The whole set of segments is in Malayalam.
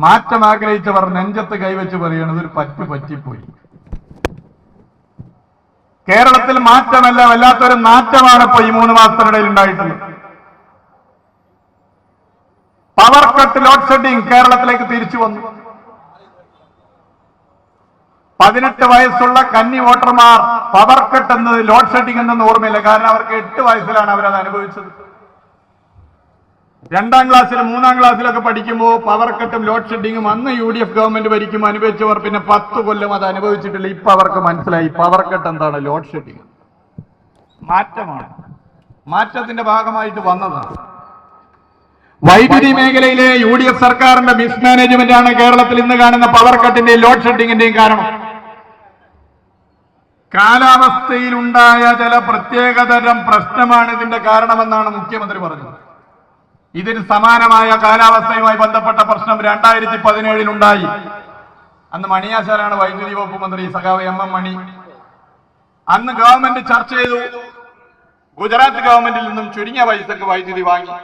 മാറ്റം ആഗ്രഹിച്ചവർ നെഞ്ചത്ത് കൈവച്ച് പറയുന്നത് ഒരു പറ്റിപ്പോയി. കേരളത്തിൽ മാറ്റമല്ല, വല്ലാത്തൊരു നാറ്റമാണ് ഇപ്പൊ ഈ 3 മാസത്തിനിടയിൽ ഉണ്ടായിട്ടുള്ളത്. പവർ കട്ട്, ലോഡ് ഷെഡിംഗ് കേരളത്തിലേക്ക് തിരിച്ചു വന്നു. 18 വയസ്സുള്ള കന്നി വോട്ടർമാർ പവർ കട്ട് എന്നത് ലോഡ് ഷെഡിംഗ് എന്നെന്ന് ഓർമ്മയില്ല. കാരണം അവർക്ക് 8 വയസ്സിലാണ് അവരത് അനുഭവിച്ചത്. 2ാം ക്ലാസ്സിലും 3ാം ക്ലാസ്സിലൊക്കെ പഠിക്കുമ്പോൾ പവർ കട്ടും ലോഡ് ഷെഡിങ്ങും അന്ന് UDF ഗവൺമെന്റ് ഭരിക്കുമ്പോൾ അനുഭവിച്ചവർ പിന്നെ 10 കൊല്ലം അത് അനുഭവിച്ചിട്ടില്ല. ഇപ്പൊ അവർക്ക് മനസ്സിലായി പവർ കട്ട് എന്താണ്, ലോഡ് ഷെഡിങ്. മാറ്റമാണ്, മാറ്റത്തിന്റെ ഭാഗമായിട്ട് വന്നതാണ്. വൈദ്യുതി മേഖലയിലെ UDF സർക്കാരിന്റെ മിസ്മാനേജ്മെന്റ് ആണ് കേരളത്തിൽ ഇന്ന് കാണുന്ന പവർ കട്ടിന്റെയും ലോഡ് ഷെഡിങ്ങിന്റെയും കാരണം. കാലാവസ്ഥയിലുണ്ടായ ചില പ്രത്യേകതരം പ്രശ്നമാണ് ഇതിന്റെ കാരണമെന്നാണ് മുഖ്യമന്ത്രി പറഞ്ഞത്. ഇതിന് സമാനമായ കാലാവസ്ഥയുമായി ബന്ധപ്പെട്ട പ്രശ്നം 2017 ഉണ്ടായി. അന്ന് മണിയാശാനാണ് വൈദ്യുതി വകുപ്പ് മന്ത്രി, സഖാവ് MM മണി. അന്ന് ഗവൺമെന്റ് ചർച്ച ചെയ്തു. ഗുജറാത്ത് ഗവൺമെന്റിൽ നിന്നും ചുരുങ്ങിയ പൈസക്ക് വൈദ്യുതി വാങ്ങി.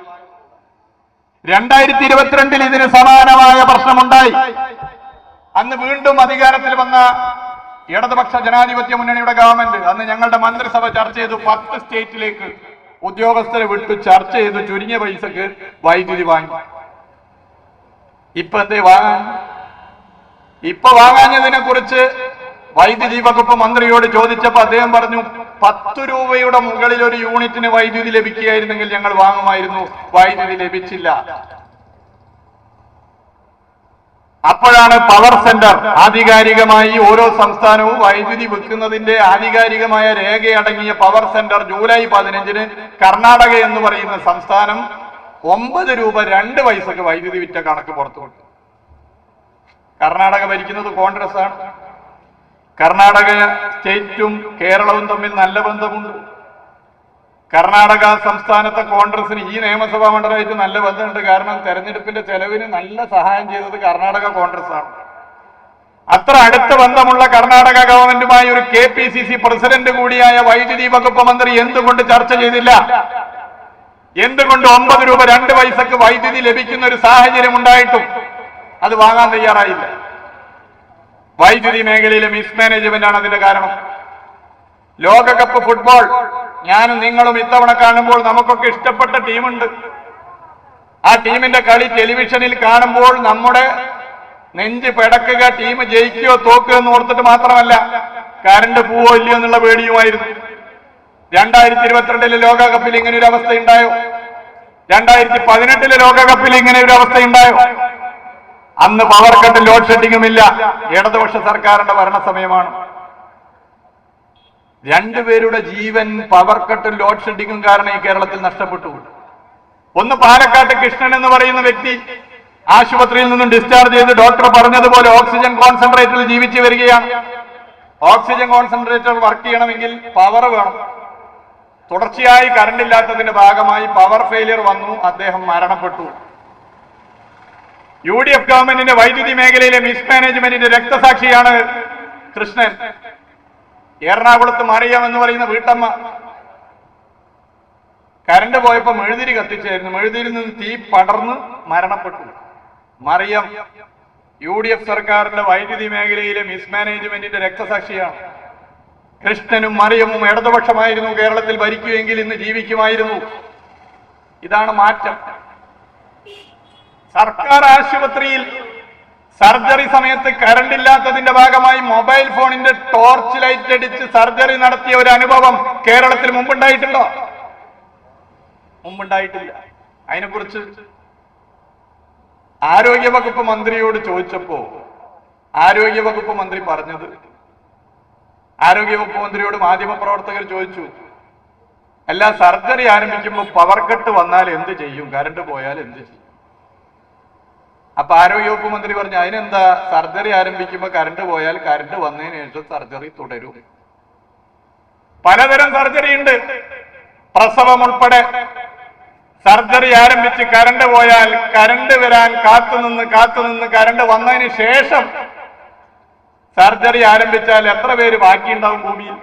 2022 ഇതിന് സമാനമായ പ്രശ്നമുണ്ടായി. അന്ന് വീണ്ടും അധികാരത്തിൽ വന്ന ഇടതുപക്ഷ ജനാധിപത്യ മുന്നണിയുടെ ഗവൺമെന്റ്, അന്ന് ഞങ്ങളുടെ മന്ത്രിസഭ ചർച്ച ചെയ്തു. 10 സ്റ്റേറ്റിലേക്ക് ഉദ്യോഗസ്ഥരെ വിട്ടു ചർച്ച ചെയ്തു ചുരുങ്ങിയ പൈസക്ക് വൈദ്യുതി വാങ്ങി. ഇപ്പൊ എന്തേ വാങ്ങാൻ? ഇപ്പൊ വാങ്ങാഞ്ഞതിനെ കുറിച്ച് വൈദ്യുതി വകുപ്പ് മന്ത്രിയോട് ചോദിച്ചപ്പോ അദ്ദേഹം പറഞ്ഞു, 10 രൂപയുടെ മുകളിൽ ഒരു യൂണിറ്റിന് വൈദ്യുതി ലഭിക്കുകയായിരുന്നെങ്കിൽ ഞങ്ങൾ വാങ്ങുമായിരുന്നു. വൈദ്യുതി ലഭിച്ചില്ല. അപ്പോഴാണ് പവർ സെന്റർ ആധികാരികമായി ഓരോ സംസ്ഥാനവും വൈദ്യുതി വെക്കുന്നതിന്റെ ആധികാരികമായ രേഖയടങ്ങിയ പവർ സെന്റർ ജൂലൈ 15 കർണാടക എന്ന് പറയുന്ന സംസ്ഥാനം 9 രൂപ 2 പൈസക്ക് വൈദ്യുതി വിറ്റ കണക്ക് പുറത്തുവിട്ടു. കർണാടക ഭരിക്കുന്നത് കോൺഗ്രസ് ആണ്. കർണാടക സ്റ്റേറ്റും കേരളവും തമ്മിൽ നല്ല ബന്ധമുണ്ട്. കർണാടക സംസ്ഥാനത്തെ കോൺഗ്രസിന് ഈ നിയമസഭാ മണ്ഡലമായിട്ട് നല്ല ബന്ധമുണ്ട്. കാരണം തെരഞ്ഞെടുപ്പിന്റെ ചെലവിന് നല്ല സഹായം ചെയ്തത് കർണാടക കോൺഗ്രസ് ആണ്. അത്ര അടുത്ത ബന്ധമുള്ള കർണാടക ഗവൺമെന്റുമായി ഒരു KPCC പ്രസിഡന്റ് കൂടിയായ വൈദ്യുതി വകുപ്പ് മന്ത്രി എന്തുകൊണ്ട് ചർച്ച ചെയ്തില്ല? എന്തുകൊണ്ട് 9 രൂപ 2 പൈസക്ക് വൈദ്യുതി ലഭിക്കുന്ന ഒരു സാഹചര്യം ഉണ്ടായിട്ടും അത് വാങ്ങാൻ തയ്യാറായില്ല? വൈദ്യുതി മേഖലയിലെ മിസ്മാനേജ്മെന്റ് ആണ് അതിന്റെ കാരണം. ലോകകപ്പ് ഫുട്ബോൾ ഞാനും നിങ്ങളും ഇത്തവണ കാണുമ്പോൾ നമുക്കൊക്കെ ഇഷ്ടപ്പെട്ട ടീമുണ്ട്. ആ ടീമിന്റെ കളി ടെലിവിഷനിൽ കാണുമ്പോൾ നമ്മുടെ നെഞ്ച് പിടക്കുക, ടീം ജയിക്കുകയോ തോക്കുകയോ എന്ന് ഓർത്തിട്ട് മാത്രമല്ല, കറണ്ട് പോവോ ഇല്ലയോ എന്നുള്ള പേടിയുമായിരുന്നു. 2022 ലോകകപ്പിൽ ഇങ്ങനെ ഒരു അവസ്ഥ ഉണ്ടായോ? 2018 ലോകകപ്പിൽ ഇങ്ങനെ ഒരു അവസ്ഥ ഉണ്ടായോ? അന്ന് പവർ കട്ടും ലോഡ് ഷെഡിങ്ങും ഇല്ല. ഇടതുപക്ഷ സർക്കാരിന്റെ ഭരണസമയമാണ്. 2 പേരുടെ ജീവൻ പവർ കട്ടും ലോഡ് ഷെഡിങ്ങും കാരണം ഈ കേരളത്തിൽ നഷ്ടപ്പെട്ടു. ഒന്ന് പാലക്കാട്ട് കൃഷ്ണൻ എന്ന് പറയുന്ന വ്യക്തി ആശുപത്രിയിൽ നിന്നും ഡിസ്ചാർജ് ചെയ്ത് ഡോക്ടർ പറഞ്ഞതുപോലെ ഓക്സിജൻ കോൺസെൻട്രേറ്ററിൽ ജീവിച്ചു വരികയാണ്. ഓക്സിജൻ കോൺസെൻട്രേറ്റർ വർക്ക് ചെയ്യണമെങ്കിൽ പവർ വേണം. തുടർച്ചയായി കറണ്ട് ഇല്ലാത്തതിന്റെ ഭാഗമായി പവർ ഫെയിലിയർ വന്നു. അദ്ദേഹം മരണപ്പെട്ടു. UDF ഗവൺമെന്റിന്റെ വൈദ്യുതി മേഖലയിലെ മിസ്മാനേജ്മെന്റിന്റെ രക്തസാക്ഷിയാണ് കൃഷ്ണൻ. എറണാകുളത്ത് മറിയം എന്ന് പറയുന്ന വീട്ടമ്മ കരണ്ട് പോയപ്പോ മെഴുതിരി കത്തിച്ചായിരുന്നു. മെഴുതിരിൽ നിന്ന് തീ പടർന്ന് മരണപ്പെട്ടു. മറിയം UDF സർക്കാരിന്റെ വൈദ്യുതി മേഖലയിലെ മിസ്മാനേജ്മെന്റിന്റെ രക്തസാക്ഷിയാണ്. കൃഷ്ണനും മറിയമും ഇടതുപക്ഷമായിരുന്നു കേരളത്തിൽ ഭരിക്കുമെങ്കിൽ ഇന്ന് ജീവിക്കുമായിരുന്നു. ഇതാണ് മാറ്റം. സർക്കാർ ആശുപത്രിയിൽ സർജറി സമയത്ത് കറണ്ട് ഇല്ലാത്തതിന്റെ ഭാഗമായി മൊബൈൽ ഫോണിന്റെ ടോർച്ച് ലൈറ്റ് അടിച്ച് സർജറി നടത്തിയ ഒരു അനുഭവം കേരളത്തിൽ മുമ്പുണ്ടായിട്ടുണ്ടോ? മുമ്പുണ്ടായിട്ടില്ല. അതിനെക്കുറിച്ച് ആരോഗ്യവകുപ്പ് മന്ത്രിയോട് ചോദിച്ചപ്പോ ആരോഗ്യവകുപ്പ് മന്ത്രി പറഞ്ഞത്, ആരോഗ്യവകുപ്പ് മന്ത്രിയോട് മാധ്യമപ്രവർത്തകർ ചോദിച്ചു, അല്ല സർജറി ആരംഭിക്കുമ്പോൾ പവർ കട്ട് വന്നാൽ എന്ത് ചെയ്യും, കറണ്ട് പോയാൽ എന്ത് ചെയ്യും? അപ്പൊ ആരോഗ്യവകുപ്പ് മന്ത്രി പറഞ്ഞു, അതിനെന്താ, സർജറി ആരംഭിക്കുമ്പോൾ കറണ്ട് പോയാൽ കറണ്ട് വന്നതിന് ശേഷം സർജറി തുടരും. പലതരം സർജറി ഉണ്ട്. പ്രസവം ഉൾപ്പെടെ സർജറി ആരംഭിച്ച് കറണ്ട് പോയാൽ കറണ്ട് വരാൻ കാത്തുനിന്ന് കറണ്ട് വന്നതിന് ശേഷം സർജറി ആരംഭിച്ചാൽ എത്ര പേര് ബാക്കിയുണ്ടാവും ഭൂമിയിൽ?